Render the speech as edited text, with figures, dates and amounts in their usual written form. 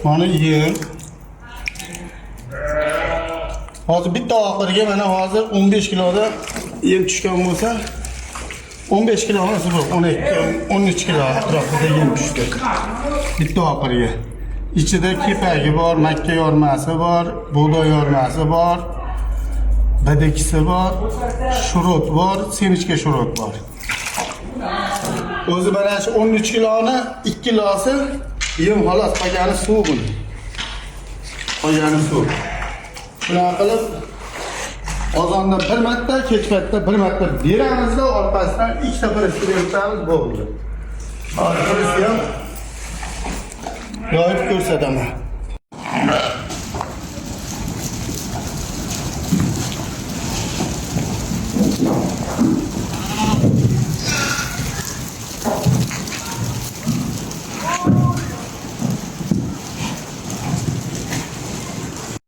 Mana yem. Hozir bitta oxiriga mana hozir 15 kiloda yem tushgan bo'lsa 15 kilo emas bu 12 13 kilo atrofida yem tushdi. Bitta oxiriga. İçida kepagi bor, makka yormasi bor, buğday yormasi bor, badakisi bor, shurut bor, semichka shurut bor. O'zi mana shu 13 kiloni 2 kilosi yem xolos qolgani suv buni. Qolgani suv. Shuna qilib ozonda bir marta, kech paytda bir marta beramizda orqasidan 2 safar eksperimentimiz bo'ldi. Hozir ham yoyib ko'rsataman.